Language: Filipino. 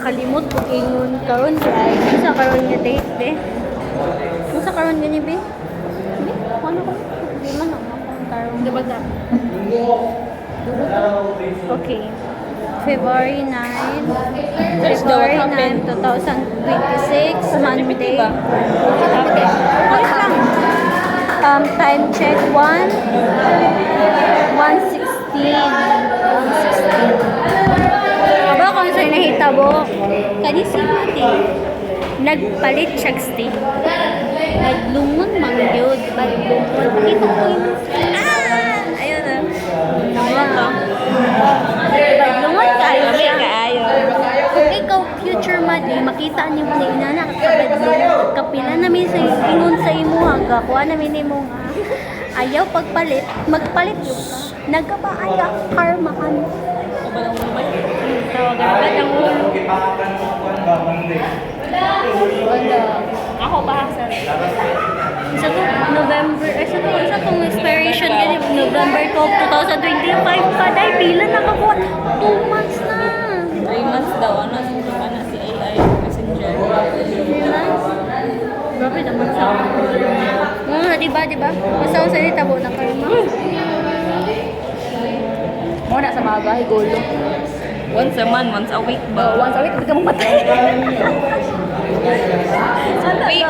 nakalimot kung ingon karon ay sa karon nga date be. Sa karon gani be? Be, ano ko? Di man ako karon. Dapat na. Okay. February 9, Thursday, February what happened? 9, 2026, Monday. ba? Okay. Wait lang. Time check 1:16. 1:16. Aba kung sa'yo nahitabo, kanisi natin. Nagpalit siya stay. Naglungon mang yun. Naglungon. Pakita ko yun. Ayun na. Naman to. Naglungon kayo siya. Kung ikaw future man, makita niyo na inana kakabadlong. Kapila namin sa ingon sa imo hangga. Kuha namin imo nga. Ayaw pagpalit. Magpalit yung ka. Nagkabaaya karma ano. Tawag agad ang ulo. Ako pa sa Isa to, November, isa tong expiration kasi November 12, 2025 pa dahil pila nakakuha. 2 months na. 3 months daw ano si AI messenger. 3 months? Grabe naman sa diba? Basta ako sa tabo ng karma. Mo na sa mga bahay golo. Once a month, once a week ba? Once a week, hindi ka mamatay. Once a week.